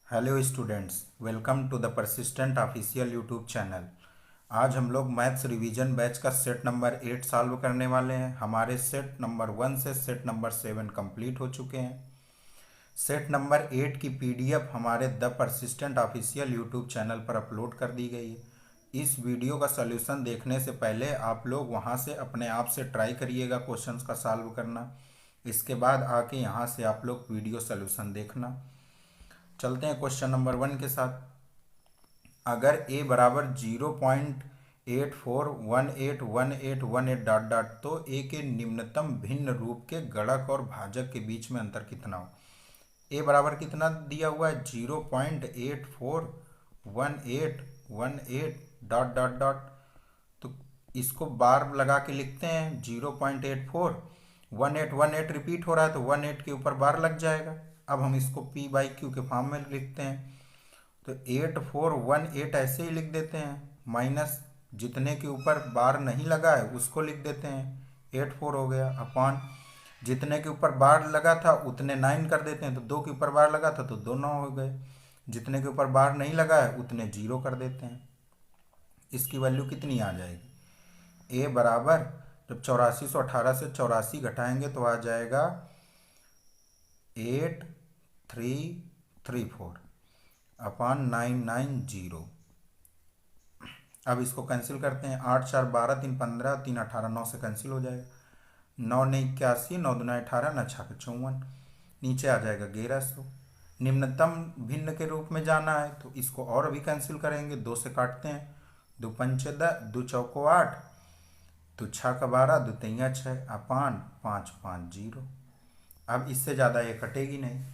Hello students, welcome to the Persistent official YouTube channel. आज हम लोग मैथ्स रिवीजन बैच का सेट नंबर 8 सॉल्व करने वाले हैं। हमारे सेट नंबर 1 से सेट नंबर 7 कंप्लीट हो चुके हैं। सेट नंबर 8 की पीडीएफ हमारे the Persistent official YouTube channel पर अपलोड कर दी गई है। इस वीडियो का सॉल्यूशन देखने से पहले आप लोग वहां से अपने आप से ट्राई करिएगा क्वेश्चंस का सॉल्व करना। इसके बाद आके यहाँ से आप लोग वीडियो सॉल्यूशन देखना। चलते हैं क्वेश्चन नंबर 1 के साथ। अगर a बराबर 0.84181818 डॉट डॉट तो a के निम्नतम भिन्न रूप के गणक और भाजक के बीच में अंतर कितना हो। a बराबर कितना दिया हुआ है, 0.841818 डॉट डॉट डॉट। तो इसको बार लगा के लिखते हैं। 0.84 18 रिपीट हो रहा है तो 18 के ऊपर बार लग जाएगा। अब हम इसको p/q के फॉर्म में लिखते हैं तो 8418 ऐसे ही लिख देते हैं, माइनस जितने के ऊपर बार नहीं लगा है उसको लिख देते हैं, 84 हो गया, अपॉन जितने के ऊपर बार लगा था उतने 9 कर देते हैं, तो 2 के ऊपर बार लगा था तो 2 9 हो गए, जितने के ऊपर बार नहीं लगा है उतने 0 कर देते हैं। इसकी वैल्यू कितनी आ जाएगी, a बराबर जब 8418 से 84 घटाएंगे तो आ जाएगा 8334 अपॉन 990। अब इसको कैंसिल करते हैं, 8 4 12 3 15 3 18 9 से कैंसिल हो जाएगा, 9 ने 81 9 दूना 18 9 छः 54, नीचे आ जाएगा 1100। निम्नतम भिन्न के रूप में जाना है तो इसको और अभी कैंसिल करेंगे, 2 से काटते हैं, 2 पंचे 10 2 चौको 8 तो 6 का 12 2 तिया 6 अपान 5 5 0। अब इससे ज़्यादा ये कटेगी नहीं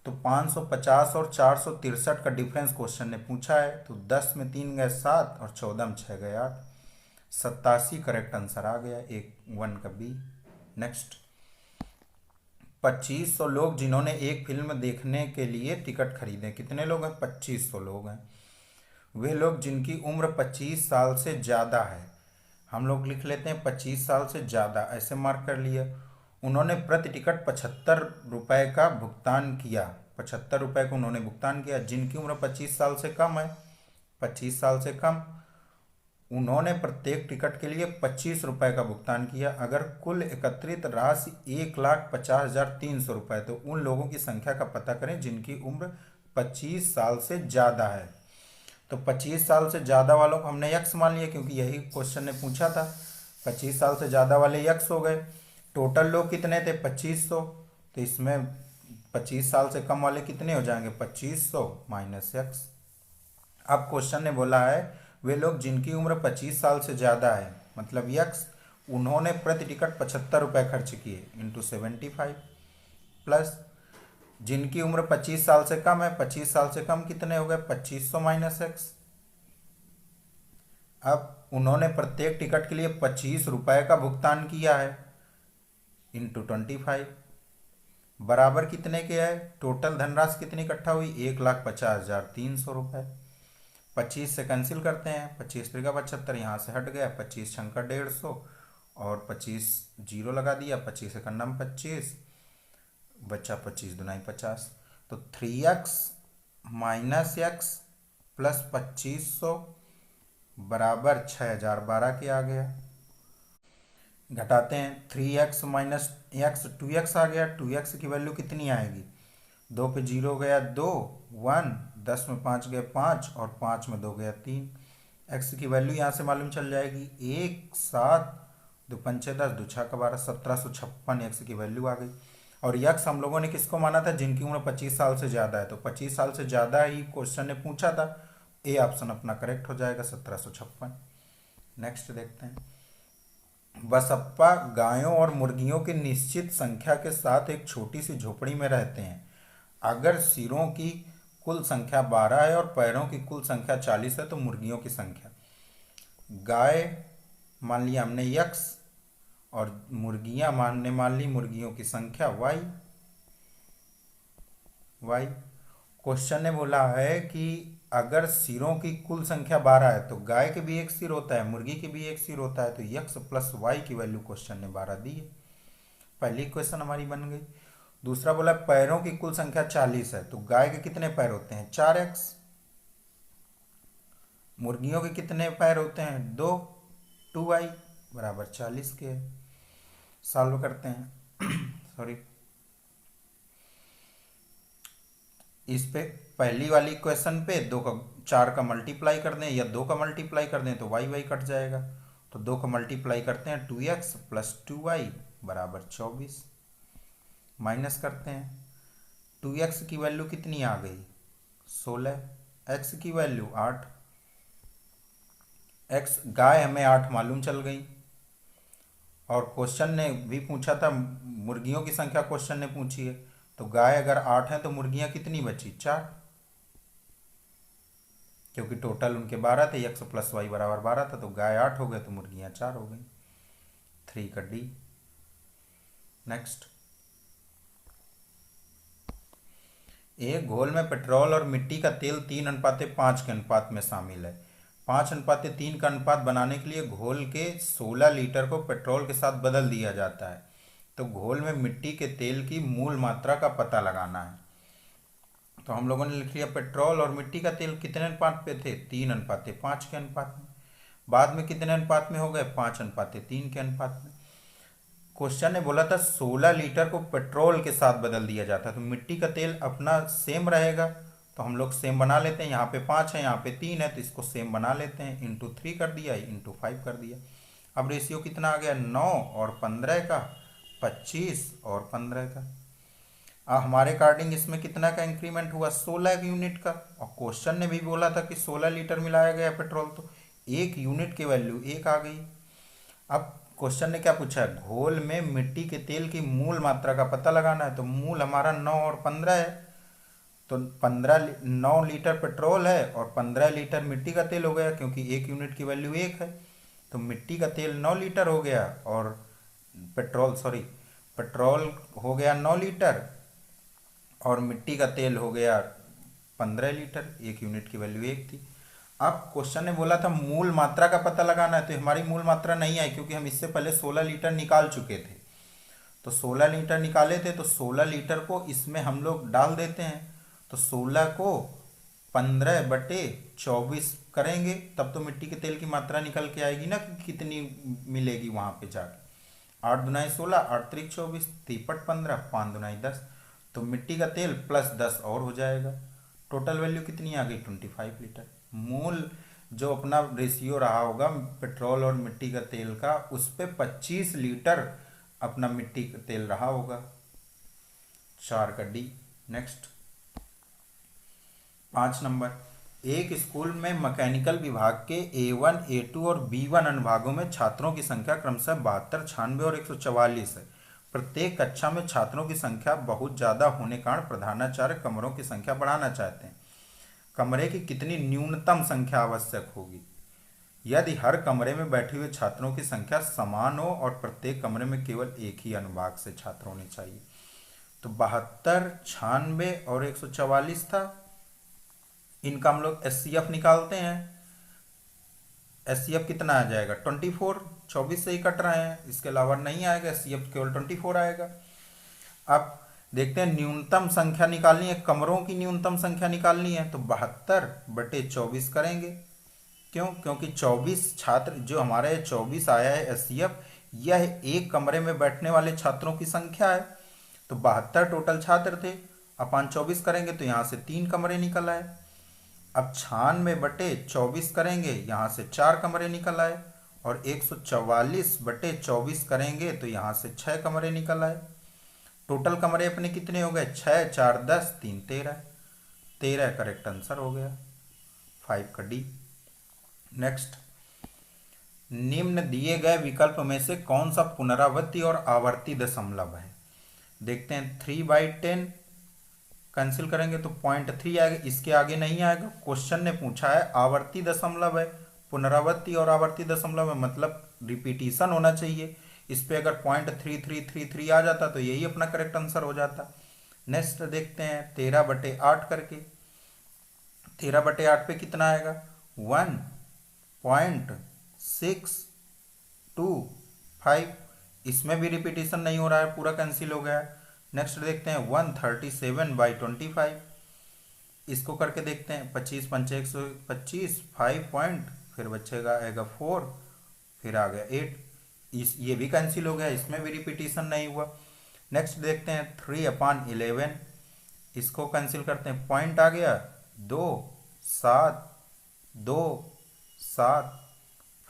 तो 550 और 463 का डिफरेंस क्वेश्चन ने पूछा है। तो 10 में 3 गए 7 और 14 में 6 गए 8, 87 करेक्ट आंसर आ गया, एक 1 का बी। नेक्स्ट, 2500 लोग जिन्होंने एक फिल्म देखने के लिए टिकट खरीदे। कितने लोग हैं, 2500 लोग हैं। वे लोग जिनकी उम्र 25 साल से ज़्यादा है, हम लोग लिख लेते हैं 25 साल से ज़्यादा, ऐसे मार्क कर लिया। उन्होंने प्रति टिकट 75 रुपये का भुगतान किया, 75 रुपये को उन्होंने भुगतान किया। जिनकी उम्र 25 साल से कम है, 25 साल से कम, उन्होंने प्रत्येक टिकट के लिए 25 रुपये का भुगतान किया। अगर कुल एकत्रित राशि 1,50,300 रुपये, तो उन लोगों की संख्या का पता करें जिनकी उम्र 25 साल से ज़्यादा है। तो 25 साल से ज़्यादा वालों को हमने यक्स मान लिया क्योंकि यही क्वेश्चन ने पूछा था। 25 साल से ज़्यादा वाले यक्स हो गए। टोटल लोग कितने थे, 2500, तो इसमें 25 साल से कम वाले कितने हो जाएंगे, 2500 माइनस यक्स। अब क्वेश्चन ने बोला है वे लोग जिनकी उम्र 25 साल से ज़्यादा है, मतलब यक्स, उन्होंने प्रति टिकट 75 रुपये खर्च किए इंटू 75, प्लस जिनकी उम्र 25 साल से कम है, 25 साल से कम कितने हो गए, 2500 माइनस एक्स। अब उन्होंने प्रत्येक टिकट के लिए 25 रुपये का भुगतान किया है इंटू 25, बराबर कितने के है, टोटल धनराशि कितनी इकट्ठा हुई, 1,50,300 रुपये। 25 से कैंसिल करते हैं, 25 त्रिका 75, यहाँ से हट गया, 25 छंका 150 और 25 जीरो लगा दिया, 25 एकन्ना 25 बच्चा, 25 दुनाई 50, तो 3x माइनस एक्स प्लस 2500 बराबर 6012 के आ गया। घटाते हैं, 3x माइनस एक्स 2x आ गया, 2x की वैल्यू कितनी आएगी, 2 पे 0 गया 2 1, 10 में 5 गए 5 और 5 में 2 गया 3। x की वैल्यू यहाँ से मालूम चल जाएगी, 1 7 2 पंचे 10 2 6 का 12, 1756 एक्स की वैल्यू आ गई। और यक्स हम लोगों ने किसको माना था, जिनकी उम्र 25 साल से ज़्यादा है, तो 25 साल से ज़्यादा ही क्वेश्चन ने पूछा था, ए ऑप्शन अपना करेक्ट हो जाएगा, 1756। नेक्स्ट देखते हैं, बसप्पा गायों और मुर्गियों की निश्चित संख्या के साथ एक छोटी सी झोपड़ी में रहते हैं। अगर सिरों की कुल संख्या 12 है और पैरों की कुल संख्या 40 है तो मुर्गियों की संख्या, गाय मान लिया हमने यक्स और मुर्गियां मान ली मुर्गियों की संख्या वाई। क्वेश्चन ने बोला है कि अगर सिरों की कुल संख्या 12 है तो गाय के भी एक सिर होता है, मुर्गी के भी एक सिर होता है, तो यक्स प्लस वाई की वैल्यू क्वेश्चन ने 12 दी है। पहली क्वेश्चन हमारी बन गई। दूसरा बोला पैरों की कुल संख्या 40 है, तो गाय के कितने पैर होते हैं? 4x। मुर्गियों के कितने पैर होते हैं? 2, 2y बराबर 40 के। सॉल्व करते हैं सॉरी, इस पे पहली वाली क्वेश्चन पे 4 का मल्टीप्लाई कर दें या 2 का मल्टीप्लाई कर दें तो y कट जाएगा। तो 2 का मल्टीप्लाई करते हैं 2x प्लस 2y बराबर 24। माइनस करते हैं, 2x की वैल्यू कितनी आ गई? 16, x की वैल्यू 8। x गाय हमें 8 मालूम चल गई, और क्वेश्चन ने भी पूछा था मुर्गियों की संख्या, क्वेश्चन ने पूछी है, तो गाय अगर 8 है तो मुर्गियां कितनी बची? 4, क्योंकि टोटल उनके 12 थे, x प्लस वाई बराबर 12 था, तो गाय 8 हो गए तो मुर्गियां 4 हो गई। 3 का डी। नेक्स्ट, एक घोल में पेट्रोल और मिट्टी का तेल 3:5 के अनुपात में शामिल है। 5:3 का अनुपात बनाने के लिए घोल के 16 लीटर को पेट्रोल के साथ बदल दिया जाता है। तो घोल में मिट्टी के तेल की मूल मात्रा का पता लगाना है। तो हम लोगों ने लिख लिया पेट्रोल और मिट्टी का तेल कितने अनुपात पे थे? 3:5 के अनुपात में। बाद में कितने अनुपात में हो गए? 5:3 के अनुपात में। क्वेश्चन ने बोला था 16 लीटर को पेट्रोल के साथ बदल दिया जाता है, तो मिट्टी का तेल अपना सेम रहेगा, तो हम लोग सेम बना लेते हैं। यहाँ पे 5 है, यहाँ पे 3 है, तो इसको सेम बना लेते हैं। इंटू 3 कर दिया, इंटू 5 कर दिया। अब रेशियो कितना आ गया? 9 और 15 का, 25 और 15 का। हमारे अकॉर्डिंग इसमें कितना का इंक्रीमेंट हुआ? 16 यूनिट का। और क्वेश्चन ने भी बोला था कि 16 लीटर मिलाया गया पेट्रोल, तो 1 यूनिट की वैल्यू 1 आ गई। अब क्वेश्चन ने क्या पूछा है? घोल में मिट्टी के तेल की मूल मात्रा का पता लगाना है। तो मूल हमारा 9 और 15 है, तो 9 लीटर पेट्रोल है और 15 लीटर मिट्टी का तेल हो गया, क्योंकि 1 यूनिट की वैल्यू 1 है। तो मिट्टी का तेल 9 लीटर हो गया, और पेट्रोल हो गया 9 लीटर, और मिट्टी का तेल हो गया 15 लीटर। 1 यूनिट की वैल्यू 1 थी। अब क्वेश्चन ने बोला था मूल मात्रा का पता लगाना है, तो हमारी मूल मात्रा नहीं आई, क्योंकि हम इससे पहले 16 लीटर निकाल चुके थे। तो 16 लीटर निकाले थे, तो 16 लीटर को इसमें हम लोग डाल देते हैं। तो 16 को 15/24 करेंगे, तब तो मिट्टी के तेल की मात्रा निकल के आएगी ना कि कितनी मिलेगी वहां पे जाके। 8 दुनाई 16, 8 त्रिक 24, 3/15, 5 दुनाई 10। तो मिट्टी का तेल प्लस 10 और हो जाएगा। टोटल वैल्यू कितनी आ गई? 25 लीटर। मूल जो अपना रेशियो रहा होगा पेट्रोल और मिट्टी का तेल का, उस पे 25 लीटर अपना मिट्टी का तेल रहा होगा। 4 का डी। नेक्स्ट, 5 नंबर, एक स्कूल में मैकेनिकल विभाग के A1, A2 और B1 अनुभागों में छात्रों की संख्या क्रमशः 72, 96 और 144 है। प्रत्येक कक्षा में छात्रों की संख्या बहुत ज़्यादा होने के कारण प्रधानाचार्य कमरों की संख्या बढ़ाना चाहते हैं। कमरे की कितनी न्यूनतम संख्या आवश्यक होगी? यदि हर कमरे में बैठे हुए छात्रों की संख्या समान हो और प्रत्येक कमरे में केवल एक ही अनुभाग से छात्र होने चाहिए। तो 72, 96 और 144 था। इनका हम लोग SCF निकालते हैं। SCF कितना आ जाएगा? 24। 24 से ही कट रहे हैं, इसके अलावा नहीं आएगा। SCF केवल 24 आएगा। अब देखते हैं न्यूनतम संख्या निकालनी है, कमरों की न्यूनतम संख्या निकालनी है, तो 72/24 करेंगे। क्यों? क्योंकि 24 छात्र जो हमारे 24 आया है SCF, यह एक कमरे में बैठने वाले छात्रों की संख्या है। तो 72 टोटल छात्र थे, अपन 24 करेंगे तो यहाँ से 3 कमरे निकल आए। अब 96/24 करेंगे, यहाँ से 4 कमरे निकल आए, और 144/24 करेंगे तो यहाँ से 6 कमरे निकल आए। टोटल कमरे अपने कितने हो गए? 6, 4, 10, 3, 13। 13 करेक्ट आंसर हो गया। 5 का डी। नेक्स्ट, निम्न दिए गए विकल्प में से कौन सा पुनरावृत्ति और आवर्ती दशमलव है? देखते हैं। 3/10 कैंसिल करेंगे तो 0.3 आएगा, इसके आगे नहीं आएगा। क्वेश्चन ने पूछा है आवर्ती दशमलव है, पुनरावृत्ति और आवर्ती दशमलव है, मतलब रिपीटिशन होना चाहिए। इस पे अगर 0.3333 आ जाता तो यही अपना करेक्ट आंसर हो जाता। नेक्स्ट देखते हैं 13/8 करके। 13/8 पे कितना आएगा? 1.625। इसमें भी रिपीटिशन नहीं हो रहा है, पूरा कैंसिल हो गया है। नेक्स्ट देखते हैं 137/25, इसको करके देखते हैं। 25 पंचे 125, 5 पॉइंट, फिर बचेगा आएगा 4, फिर आ गया 8। ये भी कैंसिल हो गया, इसमें भी रिपीटिशन नहीं हुआ। नेक्स्ट देखते हैं 3/11, इसको कैंसिल करते हैं। पॉइंट आ गया 2, 7, 2, 7,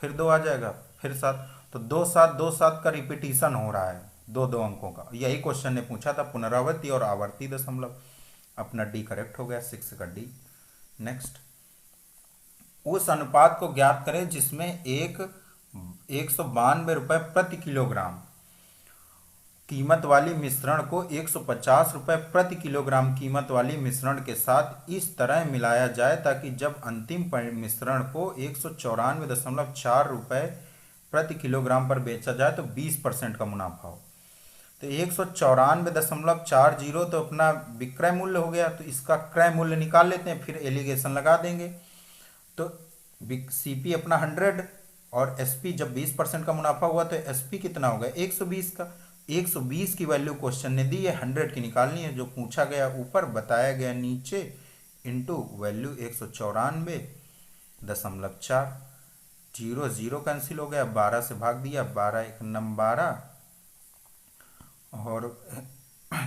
फिर 2 आ जाएगा, फिर 7। तो 2 7 2 7 का रिपीटिशन हो रहा है, दो दो अंकों का। यही क्वेश्चन ने पूछा था, पुनरावृत्ति और आवर्ती दशमलव। अपना डी करेक्ट हो गया, 6 का डी। नेक्स्ट, उस अनुपात को ज्ञात करें जिसमें 192 रुपये प्रति किलोग्राम कीमत वाली मिश्रण को 150 रुपये प्रति किलोग्राम कीमत वाली मिश्रण के साथ इस तरह मिलाया जाए ताकि जब अंतिम मिश्रण को 194.4 रुपये प्रति किलोग्राम पर बेचा जाए तो 20% का मुनाफा हो। तो 194.40 तो अपना विक्रय मूल्य हो गया, तो इसका क्रय मूल्य निकाल लेते हैं, फिर एलिगेशन लगा देंगे। तो सीपी अपना 100 और एसपी जब 20% का मुनाफा हुआ तो एसपी कितना होगा 120 का। 120 की वैल्यू क्वेश्चन ने दी है, 100 की निकालनी है, जो पूछा गया ऊपर बताया गया नीचे, इंटू वैल्यू 194.4। 0 0 कैंसिल हो गया, 12 से भाग दिया, 12 1 9 12, और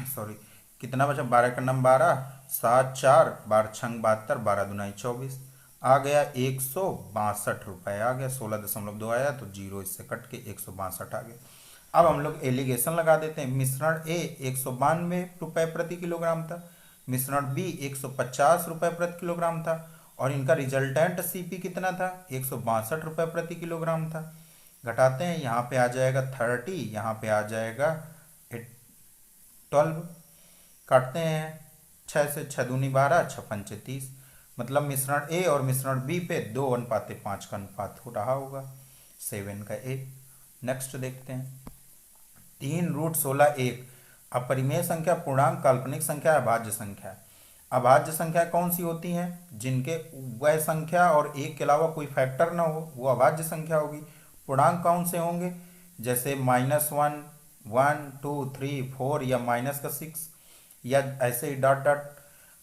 सॉरी कितना बचा, 12 1 9 12, 7 4 12 6 72, 12 दूना 24, आ गया 162 रुपये आ गया। 16.2 आया तो 0 इससे कट के 162 आ गया। अब हम लोग एलिगेशन लगा देते हैं। मिश्रण ए 192 रुपये प्रति किलोग्राम था, मिश्रण बी 150 रुपये प्रति किलोग्राम था, और इनका रिजल्टेंट सीपी कितना था 162 रुपये प्रति किलोग्राम था। घटाते हैं, यहाँ पे आ जाएगा 30, यहाँ पे आ जाएगा 12, काटते हैं 6 से, 6 दूनी 12, 6 पंचे 30, मतलब मिश्रण ए और मिश्रण बी पे 2:5 का अनुपात हो रहा होगा, 7 का ए। नेक्स्ट देखते हैं 3√16 अपरिमेय संख्या, पूर्णांक, काल्पनिक संख्या, अभाज्य संख्या। अभाज्य संख्या कौन सी होती हैं, जिनके वह संख्या और एक के अलावा कोई फैक्टर ना हो, वो अभाज्य संख्या होगी। पूर्णांक कौन से होंगे, जैसे -1, 1 2 3 4, या -6, या ऐसे ही डॉट डॉट।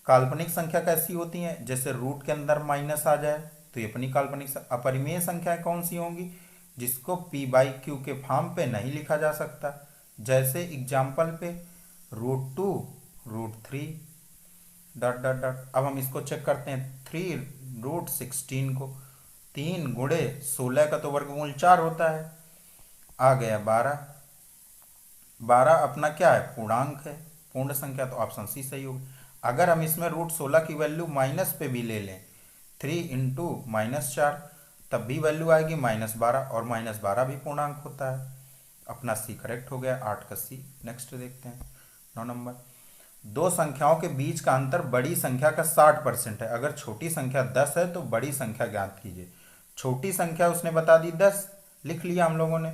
काल्पनिक संख्या कैसी होती हैं, जैसे रूट के अंदर माइनस आ जाए तो ये अपनी काल्पनिक। अपरिमेय संख्याएं कौन सी होंगी, जिसको p/q के फॉर्म पे नहीं लिखा जा सकता, जैसे एग्जाम्पल पे √2, √3, डॉट डॉट डॉट। अब हम इसको चेक करते हैं, 3√16 को 3 गुणे 16 का तो वर्गमूल 4 होता है, आ गया 12। 12 अपना क्या है, पूर्णांक है, पूर्ण संख्या, तो ऑप्शन सी सही होगी। अगर हम इसमें √16 की वैल्यू माइनस पे भी ले लें, 3 × -4, तब भी वैल्यू आएगी -12, और -12 भी पूर्णांक होता है। अपना सी करेक्ट हो गया, 8 का सी। नेक्स्ट देखते हैं 9 नंबर, दो संख्याओं के बीच का अंतर बड़ी संख्या का 60% है। अगर छोटी संख्या 10 है तो बड़ी संख्या ज्ञात कीजिए। छोटी संख्या उसने बता दी 10, लिख लिया हम लोगों ने।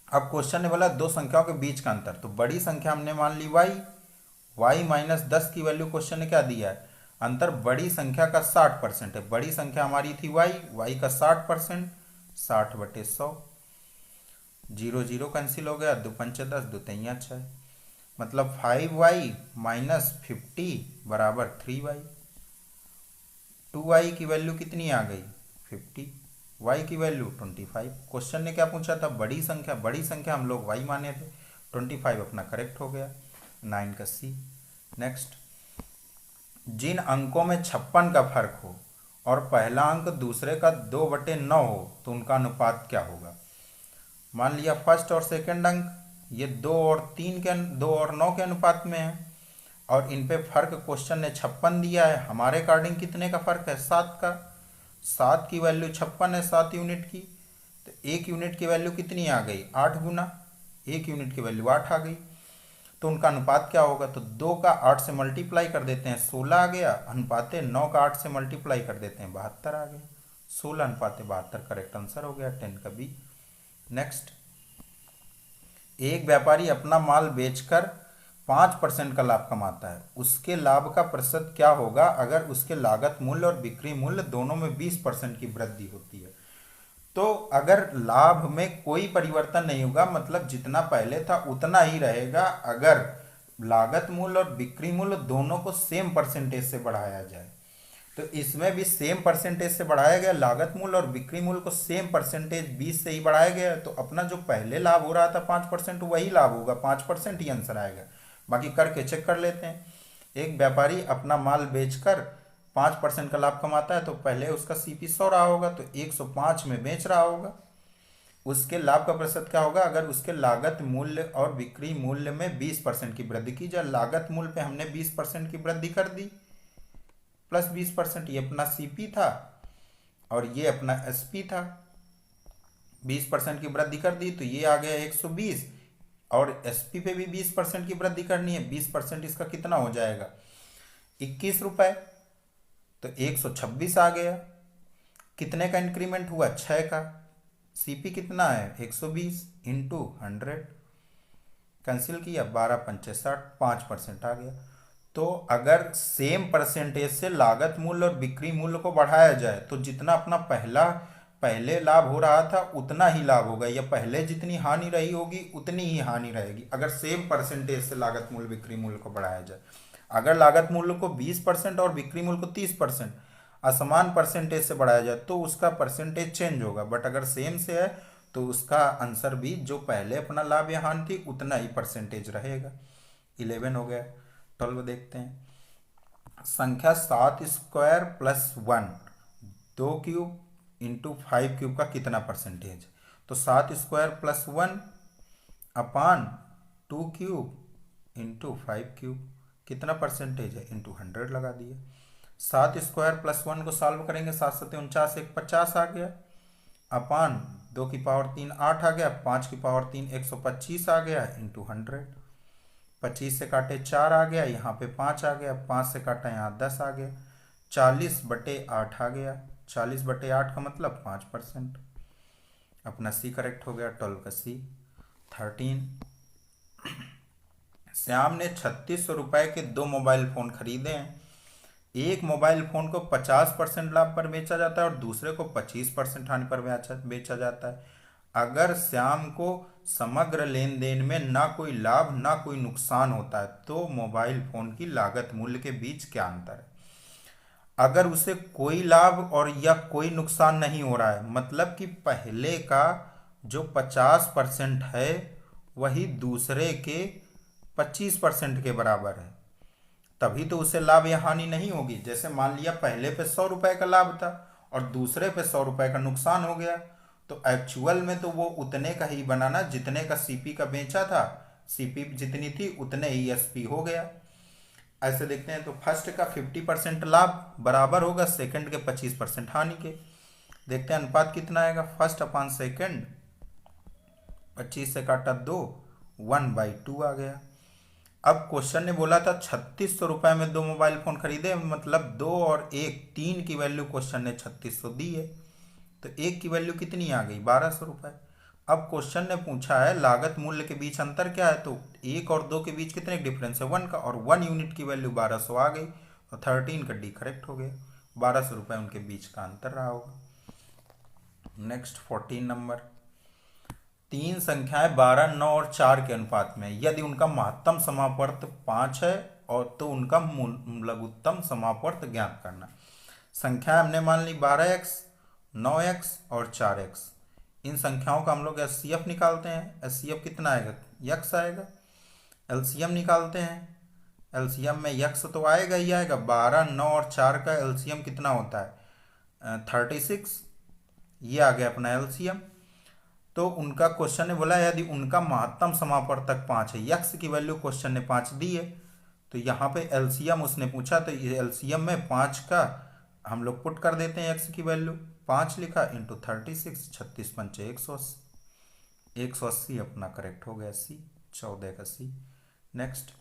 अब क्वेश्चन ने बोला दो संख्याओं के बीच का अंतर, तो बड़ी संख्या हमने मान ली y -10 की वैल्यू क्वेश्चन ने क्या दिया है, अंतर बड़ी संख्या का 60% है। बड़ी संख्या हमारी थी y का 60%, 60/100, 0 0 कैंसिल हो गया, 2 पंचे 10, 2 तिया 6, मतलब 5y - 50 बराबर 3y। 2y की वैल्यू कितनी आ गई 50, y की वैल्यू 25। क्वेश्चन ने क्या पूछा था, बड़ी संख्या हम लोग y माने थे, 25 अपना करेक्ट हो गया, 9 का सी। नेक्स्ट, जिन अंकों में 56 का फर्क हो और पहला अंक दूसरे का 2/9 हो तो उनका अनुपात क्या होगा। मान लिया फर्स्ट और सेकंड अंक ये 2 और 9 के अनुपात में है, और इन पे फर्क क्वेश्चन ने 56 दिया है। हमारे अकॉर्डिंग कितने का फर्क है, 7 का। 7 की वैल्यू 56 है, 7 यूनिट की, तो 1 यूनिट की वैल्यू कितनी आ गई, 8 गुना 1 यूनिट की वैल्यू 8 आ गई। तो उनका अनुपात क्या होगा, तो 2 का 8 से मल्टीप्लाई कर देते हैं, 16 आ गया। अनुपाते 9 का 8 से मल्टीप्लाई कर देते हैं, 72 आ गया। 16:72 करेक्ट आंसर हो गया, 10 का बी। नेक्स्ट, एक व्यापारी अपना माल बेचकर 5% का लाभ कमाता है, उसके लाभ का प्रतिशत क्या होगा अगर उसके लागत मूल्य और बिक्री मूल्य दोनों में 20% की वृद्धि होती है। तो अगर लाभ में कोई परिवर्तन नहीं होगा, मतलब जितना पहले था उतना ही रहेगा। अगर लागत मूल्य और बिक्री मूल्य दोनों को सेम परसेंटेज से बढ़ाया जाए। तो इसमें भी सेम परसेंटेज से बढ़ाया गया, लागत मूल्य और बिक्री मूल्य को सेम परसेंटेज 20 से ही बढ़ाया गया है। तो अपना जो पहले लाभ हो रहा था 5%, वही लाभ होगा, 5% ही आंसर आएगा। बाकी करके चेक कर लेते हैं। एक व्यापारी अपना माल बेचकर 5% का लाभ कमाता है, तो पहले उसका सीपी 100 रहा होगा, तो 105 में बेच रहा होगा। उसके लाभ का प्रतिशत क्या होगा? अगर उसके लागत मूल्य और बिक्री मूल्य में 20% की वृद्धि की जाए, लागत मूल्य पे हमने 20% की वृद्धि कर दी प्लस 20%, ये अपना सीपी था और ये अपना एसपी था। 20% की वृद्धि कर दी तो ये आ गया 120, और एसपी पे भी 20% की वृद्धि करनी है। 20% इसका कितना हो जाएगा? 21 रुपए, तो 126 आ गया। कितने का इंक्रीमेंट हुआ? 6 का। सीपी कितना है? 120 इंटू 100, कैंसिल किया, 12 पंचे 60, 5% आ गया। तो अगर सेम परसेंटेज से लागत मूल्य और बिक्री मूल्य को बढ़ाया जाए तो जितना अपना पहले लाभ हो रहा था उतना ही लाभ होगा, या पहले जितनी हानि रही होगी उतनी ही हानि रहेगी, अगर सेम परसेंटेज से लागत मूल्य बिक्री मूल्य को बढ़ाया जाए। अगर लागत मूल्य को 20% और बिक्री मूल्य को 30% असमान परसेंटेज से बढ़ाया जाए तो उसका परसेंटेज चेंज होगा, बट अगर सेम से है तो उसका आंसर भी जो पहले अपना लाभ या हानि थी उतना ही परसेंटेज रहेगा। 11 हो गया। 12 देखते हैं। संख्या 7 square plus 1, 2 cube into 5 cube का कितना परसेंटेज? तो 7 स्क्वायर प्लस 1 अपान 2 क्यूब इंटू 5 क्यूब, कितना परसेंटेज है? इंटू 100 लगा दिया। 7 स्क्वायर प्लस 1 को सॉल्व करेंगे, 7 सत्ते 49, 1 50 आ गया, अपान 2 की पावर 3 8 आ गया, 5 की पावर 3 125 आ गया, इंटू 100। 25 से काटे 4 आ गया, यहाँ पे 5 आ गया, 5 से काटा यहाँ 10 आ गया, 40/8 आ गया। 40/8 का मतलब 5%। अपना सी करेक्ट हो गया, 12 का सी। 13, श्याम ने 3600 रुपये के 2 मोबाइल फ़ोन खरीदे हैं। एक मोबाइल फ़ोन को 50% लाभ पर बेचा जाता है और दूसरे को 25% हानि पर बेचा जाता है। अगर श्याम को समग्र लेन देन में ना कोई लाभ ना कोई नुकसान होता है तो मोबाइल फ़ोन की लागत मूल्य के बीच क्या अंतर है? अगर उसे कोई लाभ और या कोई नुकसान नहीं हो रहा है, मतलब कि पहले का जो 50% है वही दूसरे के 25% के बराबर है, तभी तो उसे लाभ या हानि नहीं होगी। जैसे मान लिया पहले पे 100 रुपए का लाभ था और दूसरे पे 100 रुपए का नुकसान हो गया, तो एक्चुअल में तो वो उतने का ही बनाना जितने का सीपी का बेचा था, सीपी जितनी थी उतने ही एसपी हो गया। ऐसे देखते हैं तो फर्स्ट का 50% लाभ बराबर होगा सेकंड के 25% हानि के। देखते हैं अनुपात कितना आएगा। फर्स्ट अपान सेकंड, 25 से काटा 2, 1/2 आ गया। अब क्वेश्चन ने बोला था 3600 रुपये में 2 मोबाइल फोन खरीदे, मतलब 2 और 1 3 की वैल्यू क्वेश्चन ने 3600 दी है, तो 1 की वैल्यू कितनी आ गई? 1200 रुपये। अब क्वेश्चन ने पूछा है लागत मूल्य के बीच अंतर क्या है, तो 1 और 2 के बीच कितने डिफरेंस है? 1 का, और 1 यूनिट की वैल्यू 1200 आ गई, और 13 का डी करेक्ट हो गया। 1200 रुपये उनके बीच का अंतर रहा होगा। Next 14 number. तीन संख्याएं 12, 9 और 4 के अनुपात में, यदि उनका महत्तम समापवर्त 5 है और तो उनका लघुत्तम समापवर्त ज्ञात करना। संख्या हमने मान ली 12x, 9x और 4x। इन संख्याओं का हम लोग एचसीएफ निकालते हैं। एचसीएफ कितना आएगा? यक्स आएगा। एलसीएम निकालते हैं। एलसीएम में यक्स तो आएगा ही आएगा। 12, 9 और 4 का एलसीएम कितना होता है? 36। ये आ गया अपना एलसीएम। तो उनका क्वेश्चन ने बोला यदि उनका महत्तम समापवर्तक 5 है, यक्स की वैल्यू क्वेश्चन ने 5 दी है, तो यहाँ पे एलसीएम उसने पूछा, तो ये एलसीएम में 5 का हम लोग पुट कर देते हैं। एक्स की वैल्यू 5 लिखा इंटू 36, 36 पंचे 180, 180 अपना करेक्ट हो गया सी। 14 का सी। नेक्स्ट,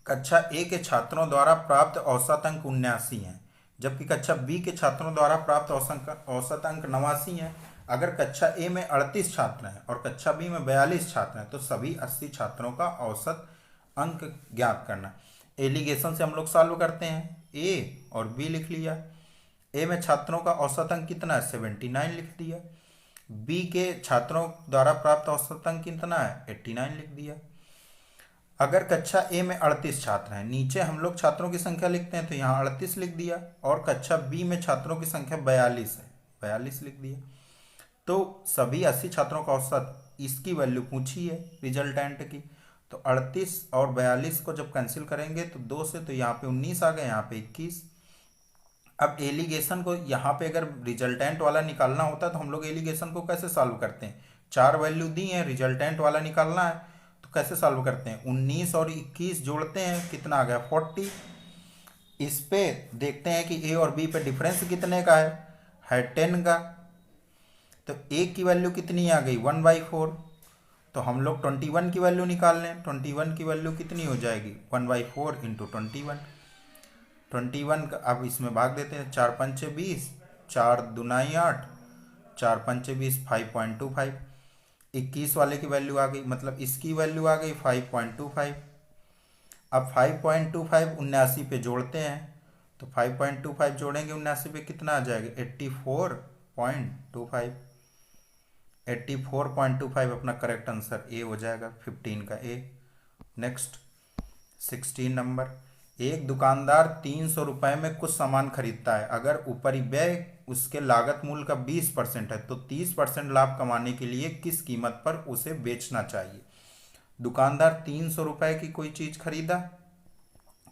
कक्षा ए के छात्रों द्वारा प्राप्त औसत अंक 79 हैं, जबकि कक्षा बी के छात्रों द्वारा प्राप्त औसत अंक 89 हैं। अगर कक्षा ए में 38 छात्र हैं और कक्षा बी में 42 छात्र हैं तो सभी 80 छात्रों का औसत अंक ज्ञात करना। एलिगेशन से हम लोग सॉल्व करते हैं। ए और बी लिख लिया। ए में छात्रों का औसत अंक कितना है? 79 लिख दिया। बी के छात्रों द्वारा प्राप्त औसत अंक कितना है? 89 लिख दिया। अगर कक्षा ए में 38 छात्र हैं, नीचे हम लोग छात्रों की संख्या लिखते हैं तो यहाँ 38 लिख दिया, और कक्षा बी में छात्रों की संख्या 42 है, 42 लिख दिया। तो सभी 80 छात्रों का औसत, इसकी वैल्यू पूछी है रिजल्टेंट की। तो 38 और 42 को जब कैंसिल करेंगे तो 2 से, तो यहाँ पे 19 आ गए, यहाँ पे 21। अब एलिगेशन को यहाँ पे अगर रिजल्टेंट वाला निकालना होता तो हम लोग एलिगेशन को कैसे सॉल्व करते हैं, 4 वैल्यू दी है, रिजल्टेंट वाला निकालना है, तो कैसे सॉल्व करते हैं, 19 और 21 जोड़ते हैं, कितना आ गया 40। इस पे देखते हैं कि ए और बी पे डिफरेंस कितने का है 10 का। तो ए की वैल्यू कितनी आ गई 1/4, तो हम लोग 21 की वैल्यू निकाल लें। 21 की वैल्यू कितनी हो जाएगी 1/4 इंटू 21। 21 का अब इसमें भाग देते हैं, 4 पंचे 20, 4 दुनाई 8, 4 पंचे 20, 5.25। 21 वाले की वैल्यू आ गई, मतलब इसकी वैल्यू आ गई 5.25। अब 5.25 79 पे जोड़ते हैं, तो 5.25 जोड़ेंगे 79 पे, कितना आ जाएगा 84.25। 84.25 अपना करेक्ट आंसर ए हो जाएगा, 15 का ए। नेक्स्ट 16 नंबर, एक दुकानदार 300 रुपये में कुछ सामान खरीदता है। अगर ऊपरी व्यय उसके लागत मूल्य का 20% है तो 30% लाभ कमाने के लिए किस कीमत पर उसे बेचना चाहिए। दुकानदार 300 रुपये की कोई चीज़ खरीदा,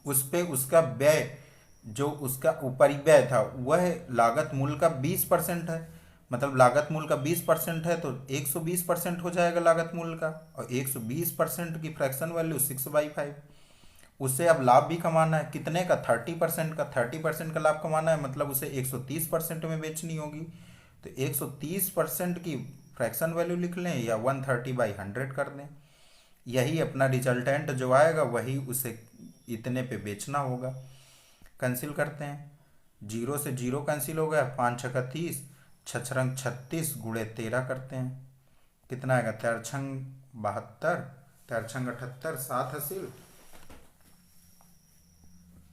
उस पे उसका व्यय, जो उसका ऊपरी व्यय था वह लागत मूल्य का 20% है, मतलब लागत मूल्य का 20% है तो 120% हो जाएगा लागत मूल्य का, और 120% की फ्रैक्शन वैल्यू 6/5। उसे अब लाभ भी कमाना है, कितने का 30% का, 30% का लाभ कमाना है, मतलब उसे 130% में बेचनी होगी। तो 130% की फ्रैक्शन वैल्यू लिख लें या 130/100 कर दें, यही अपना रिजल्टेंट जो आएगा वही उसे इतने पे बेचना होगा। कैंसिल करते हैं, 0 से 0 कैंसिल हो गया, 5 छक्का 30, 6 छंग 36 गुणे 13 करते हैं, कितना आएगा 4 छंग 72, 4 छंग 78, 7 हासिल,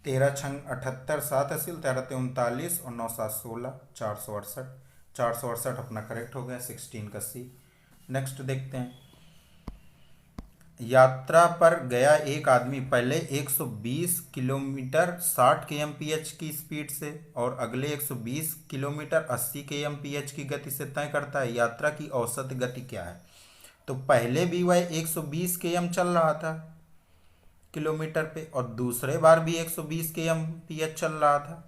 13 छंग 78, 7 हासिल, 13 ते 39 और 9 7 16, 468। 468 अपना करेक्ट हो गया, 16 का सी। नेक्स्ट देखते हैं, यात्रा पर गया एक आदमी पहले 120 किलोमीटर 60 kmph की स्पीड से और अगले 120 किलोमीटर 80 kmph की गति से तय करता है, यात्रा की औसत गति क्या है। तो पहले भी वह 120 km चल रहा था किलोमीटर पे, और दूसरे बार भी 120 kmph चल रहा था।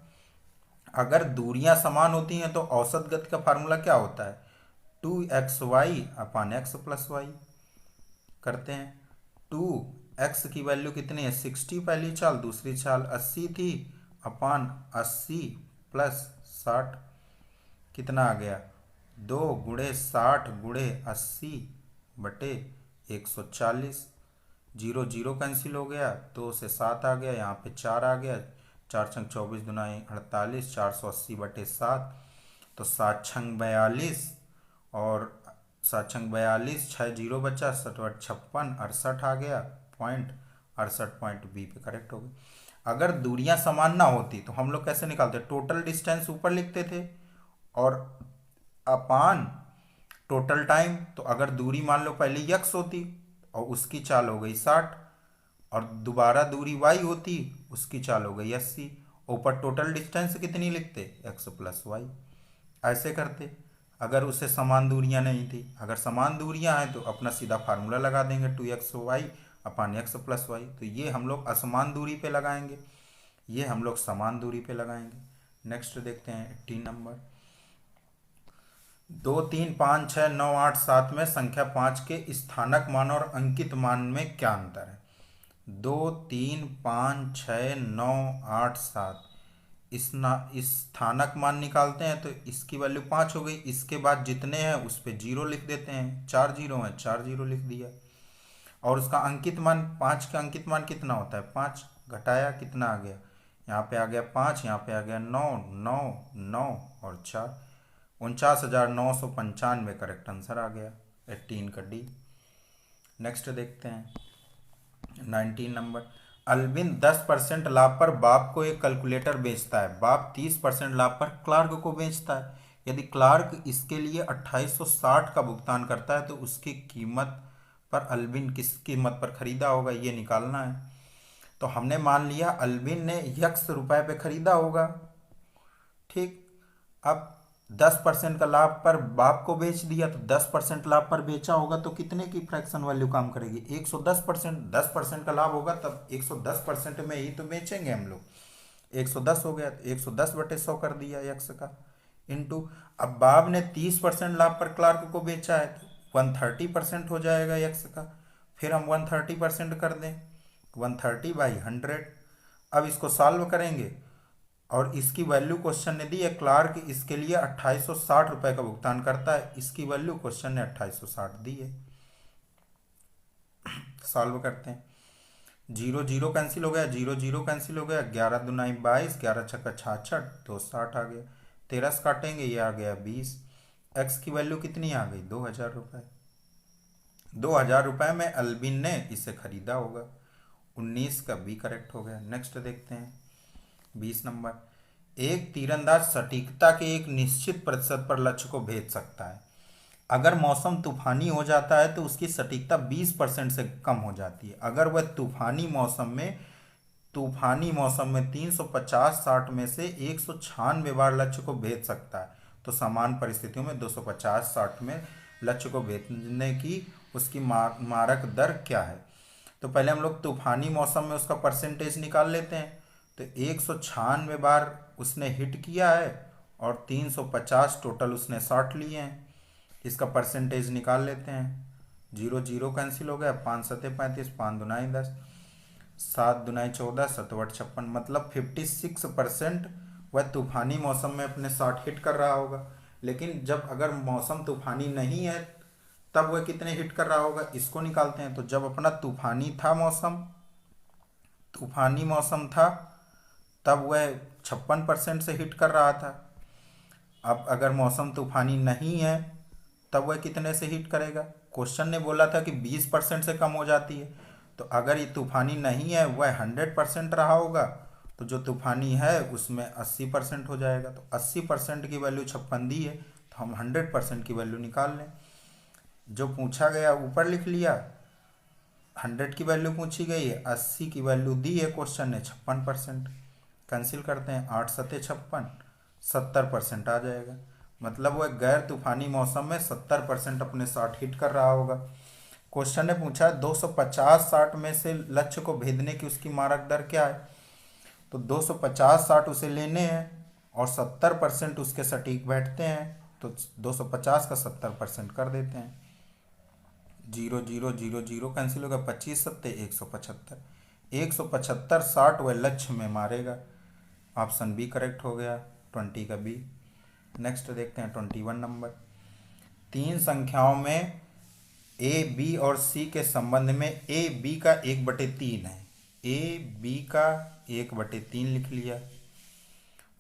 अगर दूरियां समान होती हैं तो औसत गति का फार्मूला क्या होता है, 2xy/x + y। करते हैं, 2x की वैल्यू कितनी है 60, पहली चाल, दूसरी चाल 80 थी, अपान 80 + 60, कितना आ गया 2 गुणे 60 गुणे 80 बटे 140। 0 0 कैंसिल हो गया, 2 से 7 आ गया, यहाँ पे 4 आ गया, 4 छंग 24 दुनाई 48, 480 बटे 7, तो 7 छंग 42 और 7 छंग 42, 6 0 बचा, 7 56, 68 आ गया, 68 बी पे करेक्ट हो गया। अगर दूरियां समान ना होती तो हम लोग कैसे निकालते, टोटल डिस्टेंस ऊपर लिखते थे और अपान टोटल टाइम। तो अगर दूरी मान लो पहले यक्स होती और उसकी चाल हो गई 60, और दोबारा दूरी वाई होती, उसकी चाल हो गई 80, ऊपर टोटल डिस्टेंस कितनी लिखते x + y, ऐसे करते। अगर उससे समान दूरियां नहीं थी, अगर समान दूरियां हैं तो अपना सीधा फार्मूला लगा देंगे 2xy/x + y। तो ये हम लोग असमान दूरी पे लगाएंगे, ये हम लोग समान दूरी पे लगाएंगे। नेक्स्ट देखते हैं 18 नंबर, 2 3 5 6 9 8 7 में संख्या 5 के स्थानक मान और अंकित मान में क्या अंतर है। 2 3 5 6 9 8 7, इस स्थानक मान निकालते हैं तो इसकी वैल्यू 5 हो गई, इसके बाद जितने हैं उस पर 0 लिख देते हैं, 4 0 हैं, 4 0 लिख दिया। और उसका अंकित मान, 5 का अंकित मान कितना होता है 5, घटाया कितना आ गया, यहाँ पे आ गया 5, यहाँ पे आ गया 9 9 9 और 4, 49,995 करेक्ट आंसर आ गया, 18 का डी। नेक्स्ट देखते हैं 19 नंबर, अल्विन 10% लाभ पर बाप को एक कैलकुलेटर बेचता है, बाप 30% लाभ पर क्लार्क को बेचता है। यदि क्लार्क इसके लिए 2860 का भुगतान करता है तो उसकी कीमत पर अल्बिन किस कीमत पर खरीदा होगा ये निकालना है। तो हमने मान लिया अल्बिन ने x रुपए पे खरीदा होगा। ठीक, अब 10% का लाभ पर बाप को बेच दिया, तो 10% लाभ पर बेचा होगा तो कितने की फ्रैक्शन वैल्यू काम करेगी? 110%। 10% का लाभ होगा तब 110% में ही तो बेचेंगे हम लोग। 110 हो गया तो 110/100 कर दिया यक्स का, इंटू अब बाब ने 30% लाभ पर क्लार्क को बेचा है तो 130% हो जाएगा यक्स का। फिर हम 130% कर दें, 130/100। अब इसको सॉल्व करेंगे और इसकी वैल्यू क्वेश्चन ने दी है, क्लार्क इसके लिए 2860 रुपये का भुगतान करता है। इसकी वैल्यू क्वेश्चन ने 2860 दी है। सॉल्व करते हैं, 0 0 कैंसिल हो गया, 0 0 कैंसिल हो गया, 11 दूनी 22, 11 छक्का 66, 260 आ गया। 13 से काटेंगे, ये आ गया 20। एक्स की वैल्यू कितनी आ गई? 2000 रुपये। 2000 रुपये में अल्बिन ने इसे खरीदा होगा। 19 का बी करेक्ट हो गया। नेक्स्ट देखते हैं 20 नंबर। एक तीरंदाज सटीकता के एक निश्चित प्रतिशत पर लक्ष्य को भेज सकता है। अगर मौसम तूफानी हो जाता है तो उसकी सटीकता 20% से कम हो जाती है। अगर वह तूफानी मौसम में 350-60 में से 196 बार लक्ष्य को भेज सकता है, तो समान परिस्थितियों में 250-60 में लक्ष्य को भेजने की उसकी मारक दर क्या है? तो पहले हम लोग तूफानी मौसम में उसका परसेंटेज निकाल लेते हैं। तो 196 बार उसने हिट किया है और 350 टोटल उसने शॉट लिए हैं। इसका परसेंटेज निकाल लेते हैं। 0 0 कैंसिल हो गया, 5 7 35, 5 दूनी 10, 7 दूनी 14, 7 8 56, मतलब 56% वह तूफानी मौसम में अपने शॉट हिट कर रहा होगा। लेकिन जब अगर मौसम तूफानी नहीं है तब वह कितने हिट कर रहा होगा, इसको निकालते हैं। तो जब अपना तूफानी मौसम था तब वह 56% से हिट कर रहा था। अब अगर मौसम तूफानी नहीं है तब वह कितने से हिट करेगा? क्वेश्चन ने बोला था कि 20% से कम हो जाती है, तो अगर ये तूफानी नहीं है वह 100% रहा होगा, तो जो तूफानी है उसमें 80% हो जाएगा। तो 80% की वैल्यू 56 दी है, तो हम 100% की वैल्यू निकाल लें। जो पूछा गया ऊपर लिख लिया, 100 की वैल्यू पूछी गई है, 80 की वैल्यू दी है क्वेश्चन ने, 56%। कैंसिल करते हैं, 8 7 56, 70% आ जाएगा। मतलब वह गैर तूफानी मौसम में 70% अपने शॉट हिट कर रहा होगा। क्वेश्चन ने पूछा 250-60 में से लक्ष्य को भेदने की उसकी मारक दर क्या है? तो 250-60 उसे लेने हैं और 70% उसके सटीक बैठते हैं, तो 250 का 70% कर देते हैं। 0 0 0 0 कैंसिल होगा, 25 7 175, 175 60 वह लक्ष्य में मारेगा। ऑप्शन बी करेक्ट हो गया, 20 का बी। नेक्स्ट देखते हैं 21 नंबर। तीन संख्याओं में ए बी और सी के संबंध में ए बी का 1/3 है। ए बी का 1/3 लिख लिया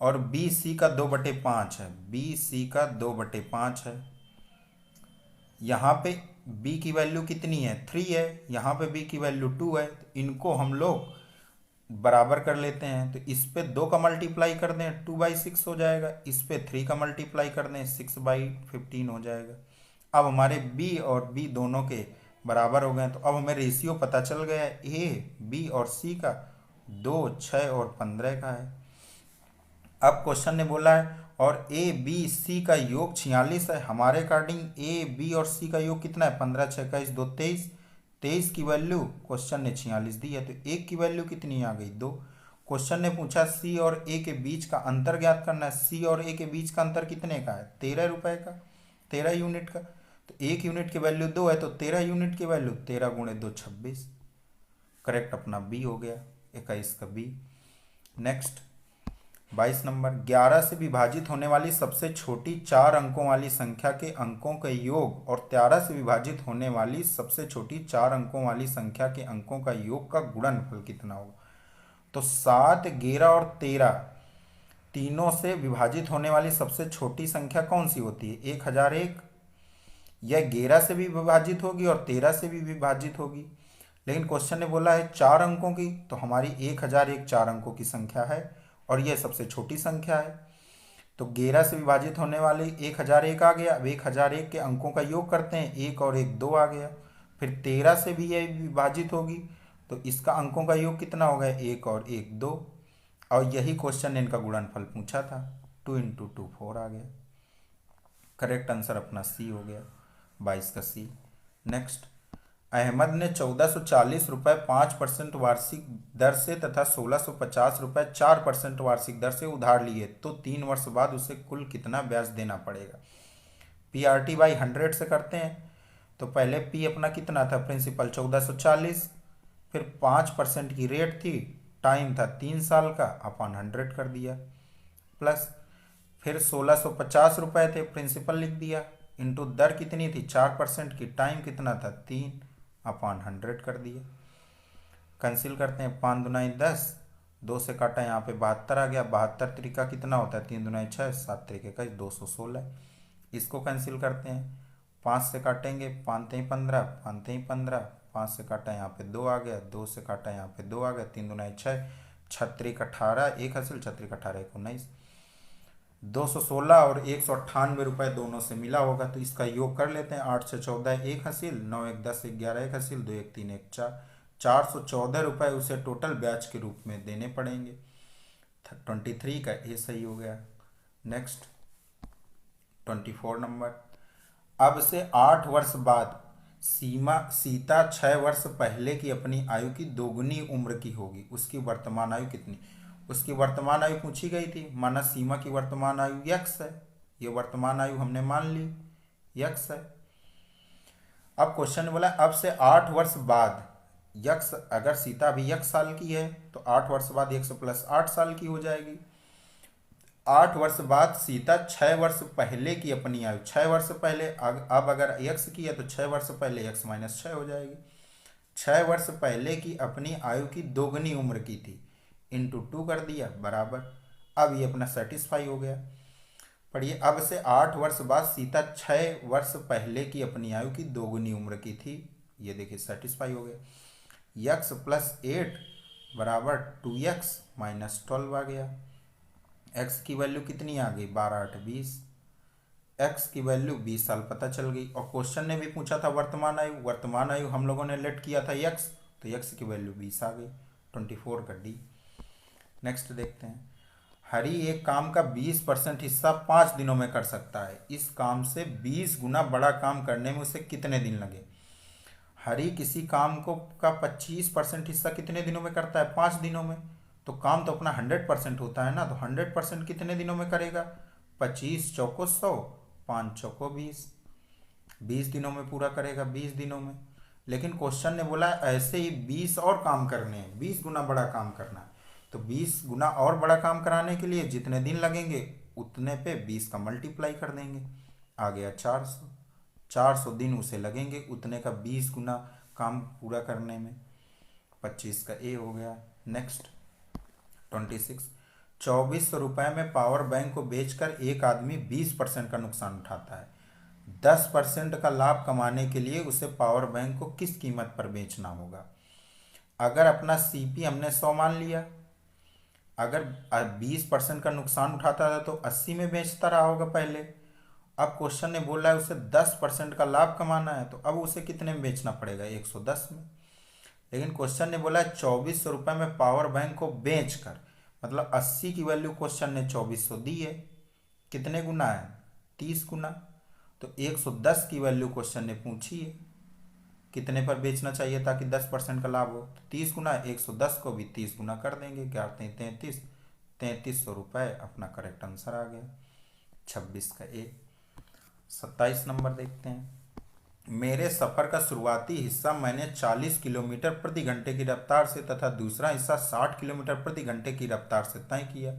और बी सी का 2/5 है। बी सी का 2/5 है। यहाँ पे b की वैल्यू कितनी है? 3 है। यहाँ पे b की वैल्यू 2 है। तो इनको हम लोग बराबर कर लेते हैं। तो इस पे 2 का मल्टीप्लाई कर दें, 2/6 हो जाएगा। इस पे 3 का मल्टीप्लाई कर दें, 6/15 हो जाएगा। अब हमारे b और b दोनों के बराबर हो गए। तो अब हमें रेशियो पता चल गया है a b और c का 2 6 और 15 का है। अब क्वेश्चन ने बोला है और ए बी सी का योग 46 है। हमारे अकॉर्डिंग ए बी और सी का योग कितना है? 15 6 21 2 23। 23 की वैल्यू क्वेश्चन ने 46 दी है, तो एक की वैल्यू कितनी आ गई? 2। क्वेश्चन ने पूछा सी और ए के बीच का अंतर ज्ञात करना है। सी और ए के बीच का अंतर कितने का है? 13 रुपये का, 13 यूनिट का। तो 1 यूनिट की वैल्यू 2 है, तो 13 यूनिट की वैल्यू 13 × 2 26। करेक्ट अपना बी हो गया, 21 का बी। Next 22 number. 11 से विभाजित होने वाली सबसे छोटी 4 अंकों वाली संख्या के अंकों के योग और 13 से विभाजित होने वाली सबसे छोटी 4 अंकों वाली संख्या के अंकों का योग का गुणनफल कितना होगा? तो 7 11 और 13 तीनों से विभाजित होने वाली सबसे छोटी संख्या कौन सी होती है? 1001। यह 11 से भी विभाजित होगी और 13 से भी विभाजित होगी, लेकिन क्वेश्चन ने बोला है 4 अंकों की, तो हमारी 1001 4 अंकों की संख्या है और यह सबसे छोटी संख्या है। तो 11 से विभाजित होने वाली 1001 आ गया। अब 1001 के अंकों का योग करते हैं, 1 और 1 2 आ गया। फिर 13 से भी ये विभाजित होगी, तो इसका अंकों का योग कितना होगा, 1 और 1 2। और यही क्वेश्चन ने इनका गुणनफल पूछा था, 2 इंटू 2 4 आ गया। करेक्ट आंसर अपना सी हो गया, 22 का सी। नेक्स्ट, अहमद ने 1440 रुपये 5% वार्षिक दर से तथा 1650 रुपये 4% वार्षिक दर से उधार लिए, तो 3 वर्ष बाद उसे कुल कितना ब्याज देना पड़ेगा। PRT बाई 100 से करते हैं। तो पहले P अपना कितना था, प्रिंसिपल 1440, फिर 5% की रेट थी, टाइम था 3 साल का, अपॉन 100 कर दिया, प्लस फिर 1650 रुपये थे, प्रिंसिपल लिख दिया, इंटू दर कितनी थी 4% की, टाइम कितना था 3, अपॉन 100 कर दिया। कैंसिल करते हैं, 5 दूनाई 10, 2 से काटा यहाँ पे 72 आ गया, 72 तरीका कितना होता है, 3 दूनाई 6, 7 तरीके का 216। इसको कैंसिल करते हैं, 5 से काटेंगे, 5 3 15, 5 3 15, 5 से काटा यहाँ पे 2 आ गया, 2 से काटा यहाँ पे 2 आ गया, 3 दूनाई 6, 6 18, 1 हासिल, 6 18 1 19, 216 और 198 रुपये दोनों से मिला होगा, तो इसका योग कर लेते हैं। 8 से 14 1 हासिल, 9 1 10 11 1 हासिल, 2 1 3 1 4, 414 रुपये उसे टोटल ब्याज के रूप में देने पड़ेंगे। 23 का ए सही हो गया। नेक्स्ट 24 नंबर, अब से 8 वर्ष बाद सीता 6 वर्ष पहले की अपनी आयु की दोगुनी उम्र की होगी, उसकी वर्तमान आयु कितनी। उसकी वर्तमान आयु पूछी गई थी, माना सीमा की वर्तमान आयु यक्स है, ये वर्तमान आयु हमने मान ली यक्स है। अब क्वेश्चन ने बोला अब से 8 वर्ष बाद यक्स, अगर सीता अभी यक्स साल की है तो 8 वर्ष बाद यक्स प्लस 8 साल की हो जाएगी। 8 वर्ष बाद सीता 6 वर्ष पहले की अपनी आयु, 6 वर्ष पहले, अब अगर यक्स की है तो 6 वर्ष पहले यक्स माइनस 6 हो जाएगी। 6 वर्ष पहले की अपनी आयु की दोगुनी उम्र की थी, इंटू 2 कर दिया बराबर। अब ये अपना सेटिस्फाई हो गया। पढ़िए, अब से 8 वर्ष बाद सीता 6 वर्ष पहले की अपनी आयु की दोगुनी उम्र की थी, ये देखिए सेटिस्फाई हो गया। यक्स प्लस 8 बराबर 2x माइनस 12 आ गया। x की वैल्यू कितनी आ गई, 12 8 20, x की वैल्यू 20 साल पता चल गई। और क्वेश्चन ने भी पूछा था वर्तमान आयु, वर्तमान आयु हम लोगों ने लेट किया था x, तो x की वैल्यू 20 आ गई, 24 का डी। नेक्स्ट देखते हैं, हरी एक काम का 20% हिस्सा 5 दिनों में कर सकता है, इस काम से 20 गुना बड़ा काम करने में उसे कितने दिन लगे। हरी किसी काम को का 25% हिस्सा कितने दिनों में करता है, 5 दिनों में। तो काम तो अपना 100% होता है ना, तो 100% कितने दिनों में करेगा, 25 चौको 100, 5 चौको 20, 20 दिनों में पूरा करेगा, 20 दिनों में। लेकिन क्वेश्चन ने बोला ऐसे ही 20 और काम करने हैं, 20 गुना बड़ा काम करना है, तो 20 गुना और बड़ा काम कराने के लिए जितने दिन लगेंगे उतने पे 20 का मल्टीप्लाई कर देंगे, आ गया 400। 400 दिन उसे लगेंगे उतने का 20 गुना काम पूरा करने में, 25 का ए हो गया। नेक्स्ट 26, 2400 रुपये में पावर बैंक को बेचकर एक आदमी 20% का नुकसान उठाता है, 10% का लाभ कमाने के लिए उसे पावर बैंक को किस कीमत पर बेचना होगा। अगर अपना CP हमने 100 मान लिया, अगर 20% का नुकसान उठाता था तो 80 में बेचता रहा होगा पहले। अब क्वेश्चन ने बोला है उसे 10% का लाभ कमाना है, तो अब उसे कितने में बेचना पड़ेगा, 110 में। लेकिन क्वेश्चन ने बोला है 2400 रुपये में पावर बैंक को बेचकर, मतलब 80 की वैल्यू क्वेश्चन ने 2400 दी है, कितने गुना है, 30 गुना। तो 110 की वैल्यू क्वेश्चन ने पूछी है, कितने पर बेचना चाहिए ताकि 10% का लाभ हो, तो 30 गुना, 110 को भी 30 गुना कर देंगे, 11 3300 रुपये अपना करेक्ट आंसर आ गया, 26 का ए। 27 नंबर देखते हैं, मेरे सफ़र का शुरुआती हिस्सा मैंने 40 किलोमीटर प्रति घंटे की रफ्तार से तथा दूसरा हिस्सा 60 किलोमीटर प्रति घंटे की रफ्तार से तय किया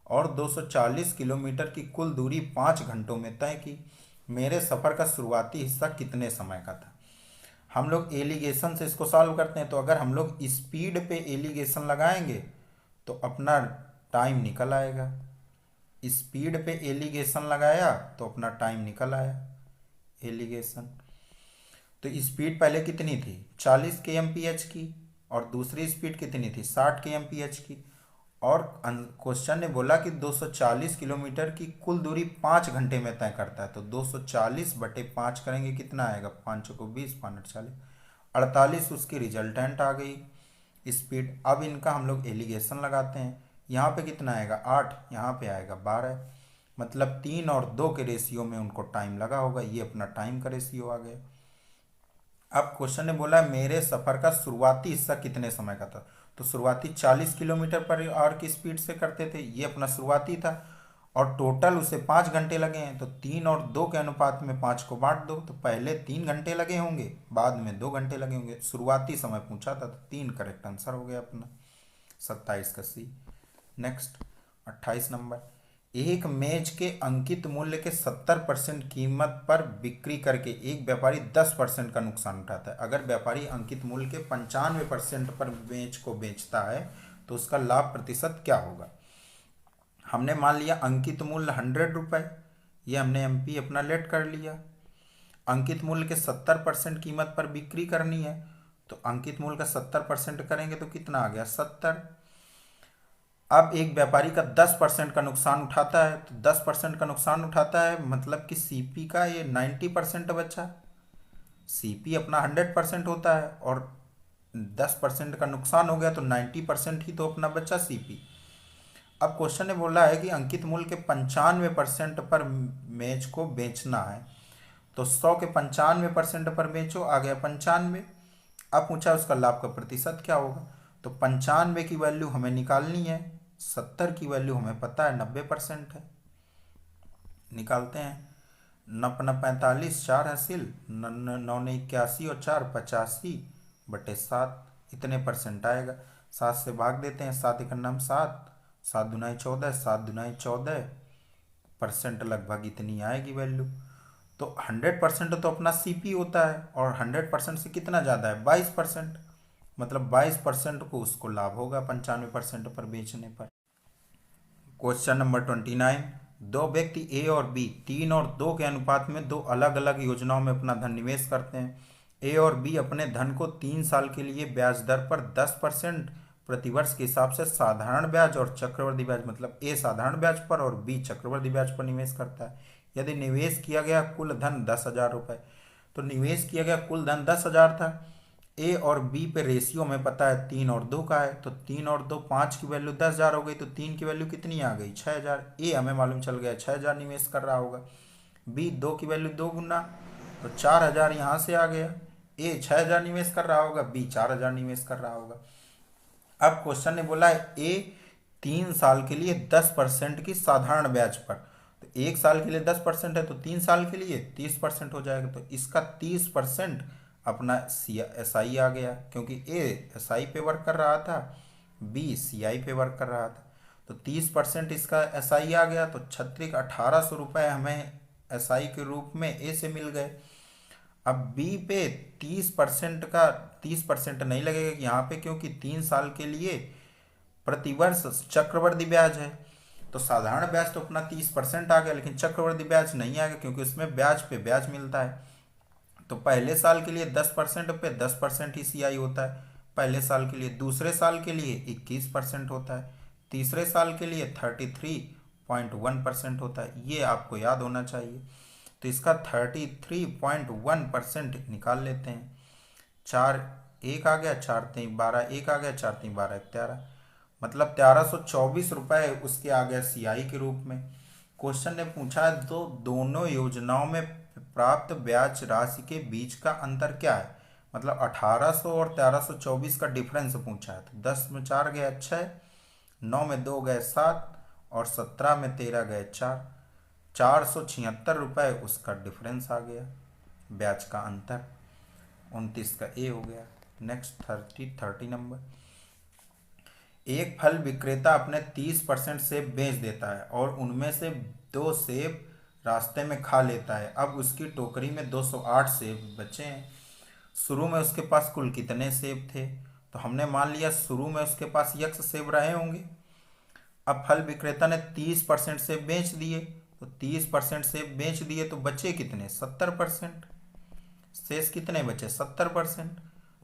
और 240 किलोमीटर की कुल दूरी 5 घंटों में तय की। मेरे सफ़र का शुरुआती हिस्सा कितने समय का था। हम लोग एलिगेशन से इसको सॉल्व करते हैं, तो अगर हम लोग स्पीड पे एलिगेशन लगाएंगे तो अपना टाइम निकल आएगा। स्पीड पे एलिगेशन लगाया तो अपना टाइम निकल आया एलिगेशन। तो स्पीड पहले कितनी थी, 40 kmph की, और दूसरी स्पीड कितनी थी, 60 kmph की। और क्वेश्चन ने बोला कि 240 किलोमीटर की कुल दूरी 5 घंटे में तय करता है, तो 240 बटे 5 करेंगे कितना आएगा, 5 को 20, 5 40, 48 उसकी रिजल्टेंट आ गई स्पीड। अब इनका हम लोग एलिगेशन लगाते हैं। यहाँ पे कितना आएगा 8, यहाँ पे आएगा 12, मतलब 3 और 2 के रेशियो में उनको टाइम लगा होगा। ये अपना टाइम का रेशियो आ गया। अब क्वेश्चन ने बोला मेरे सफ़र का शुरुआती हिस्सा कितने समय का था। तो शुरुआती 40 किलोमीटर पर आवर की स्पीड से करते थे, ये अपना शुरुआती था, और टोटल उसे 5 घंटे लगे हैं। तो 3 और 2 के अनुपात में 5 को बांट दो, तो पहले 3 घंटे लगे होंगे, बाद में 2 घंटे लगे होंगे। शुरुआती समय पूछा था, तो 3 करेक्ट आंसर हो गया अपना 27 का सी। नेक्स्ट 28 नंबर, एक मेज के अंकित मूल्य के 70% कीमत पर बिक्री करके एक व्यापारी 10% का नुकसान उठाता है। अगर व्यापारी अंकित मूल्य के 95% पर मेज को बेचता है तो उसका लाभ प्रतिशत क्या होगा। हमने मान लिया अंकित मूल्य 100 रुपये, ये हमने एमपी अपना लेट कर लिया। अंकित मूल्य के 70% कीमत पर बिक्री करनी है, तो अंकित मूल्य का 70% करेंगे तो कितना आ गया 70। अब एक व्यापारी का 10% का नुकसान उठाता है, तो 10% का नुकसान उठाता है मतलब कि सीपी का ये 90% बचा। सीपी अपना 100% होता है और 10% का नुकसान हो गया, तो 90% ही तो अपना बचा सीपी। अब क्वेश्चन ने बोला है कि अंकित मूल्य के 95% पर मेज को बेचना है, तो 100 के 95% पर बेचो, आ गया 95। अब पूछा उसका लाभ का प्रतिशत क्या होगा, तो 95 की वैल्यू हमें निकालनी है, 70 की वैल्यू हमें पता है 90% है। निकालते हैं। 9×45 4 हासिल, 9×81 और 4 85/7, इतने परसेंट आएगा। 7 से भाग देते हैं, 7 एकम नाम 7, 7 दूनाई 14, 7 दूनाई 14% लगभग इतनी आएगी वैल्यू। तो 100% तो अपना सीपी होता है, और 100% से कितना ज़्यादा है 22%, मतलब 22% को उसको लाभ होगा 95% पर बेचने पर। क्वेश्चन नंबर 29, दो व्यक्ति ए और बी 3 और 2 के अनुपात में दो अलग अलग योजनाओं में अपना धन निवेश करते हैं। ए और बी अपने धन को 3 साल के लिए ब्याज दर पर 10% प्रतिवर्ष के हिसाब से साधारण ब्याज और चक्रवृद्धि ब्याज, मतलब ए साधारण ब्याज पर और बी चक्रवृद्धि ब्याज पर निवेश करता है। यदि निवेश किया गया कुल धन 10,000 रुपये, तो निवेश किया गया कुल धन 10,000 था। ए और बी पे रेशियो में पता है 3 और 2 का है, तो 3 और 2 5 की वैल्यू 10,000 हो गई, तो 3 की वैल्यू कितनी आ गई 6,000। ए हमें मालूम चल गया 6,000 निवेश कर रहा होगा। बी 2 की वैल्यू 2 गुना, तो 4,000 यहाँ से आ गया। ए 6,000 निवेश कर रहा होगा, बी 4,000 निवेश कर रहा होगा। अब क्वेश्चन ने बोला है ए 3 साल के लिए 10% की साधारण ब्याज पर, तो 1 साल के लिए 10% है, तो 3 साल के लिए 30% हो जाएगा। तो इसका 30% अपना एस आई आ गया, क्योंकि ए एस आई पे वर्क कर रहा था, बी सी आई पे वर्क कर रहा था। तो 30% इसका एस आई आ गया, तो 1800 रुपये हमें एस आई के रूप में ए से मिल गए। अब बी पे 30% का 30% नहीं लगेगा यहाँ पे, क्योंकि 3 साल के लिए प्रतिवर्ष चक्रवृद्धि ब्याज है। तो साधारण ब्याज तो अपना 30% आ गया, लेकिन चक्रवृद्धि ब्याज नहीं आएगा, क्योंकि उसमें ब्याज पे ब्याज मिलता है। तो पहले साल के लिए 10% पे 10% ही सी आई होता है पहले साल के लिए, दूसरे साल के लिए 21% होता है, तीसरे साल के लिए 33.1% होता है। ये आपको याद होना चाहिए। तो इसका 33.1% निकाल लेते हैं। 4 1 आ गया, 4 3 12, 1 आ गया, 4 3 12 13, मतलब 1324 रुपये उसके आ गया सी आई के रूप में। क्वेश्चन ने पूछा है तो दोनों योजनाओं में प्राप्त ब्याज राशि के बीच का अंतर क्या है, मतलब 1800 और 1324 का डिफरेंस पूछा है। तो 10 में 4 गए 6, 9 में 2 गए 7, और 17 में 13 गए 4, 476 रुपये उसका डिफरेंस आ गया, ब्याज का अंतर। 29 का ए हो गया। नेक्स्ट 30 नंबर, एक फल विक्रेता अपने 30% सेब बेच देता है और उनमें से 2 सेब रास्ते में खा लेता है। अब उसकी टोकरी में 208 सेब बचे हैं। शुरू में उसके पास कुल कितने सेब थे, तो हमने मान लिया शुरू में उसके पास यक्स सेब रहे होंगे। अब फल विक्रेता ने 30% सेब बेच दिए, तो 30% सेब बेच दिए तो बचे कितने 70%, शेष कितने बचे 70%।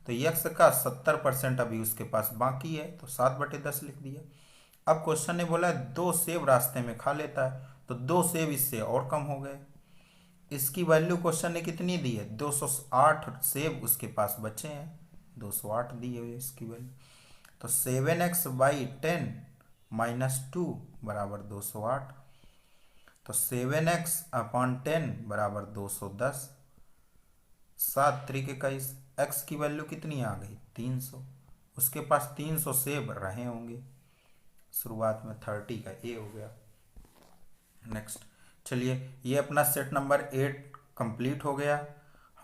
तो यक्स का 70% अभी उसके पास बाकी है, तो 7/10 लिख दिया। अब क्वेश्चन ने बोला 2 सेब रास्ते में खा लेता है, तो 2 सेब इससे और कम हो गए, इसकी वैल्यू क्वेश्चन ने कितनी दी है, 208 सेब उसके पास बचे हैं, 208 दी है इसकी वैल्यू। तो 7x/10 -2 बराबर 208। तो 7x/10 बराबर 210। 7 त्रिक 21। x की वैल्यू कितनी आ गई, 300। उसके पास 300 सेब रहे होंगे। शुरुआत में 30 का ए हो गया। नेक्स्ट, चलिए ये अपना सेट नंबर 8 कंप्लीट हो गया।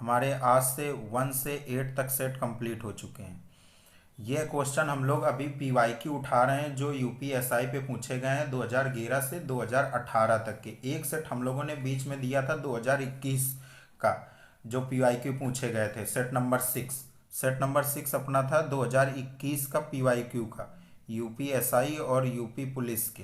हमारे आज से 1 से 8 तक सेट कंप्लीट हो चुके हैं। ये क्वेश्चन हम लोग अभी PYQ उठा रहे हैं जो UPSI पे पूछे गए हैं 2011 से 2018 तक के। एक सेट हम लोगों ने बीच में दिया था 2021 का, जो PYQ पूछे गए थे, सेट नंबर 6। सेट नंबर 6 अपना था 2021 का PYQ का, UPSI और UP पुलिस के।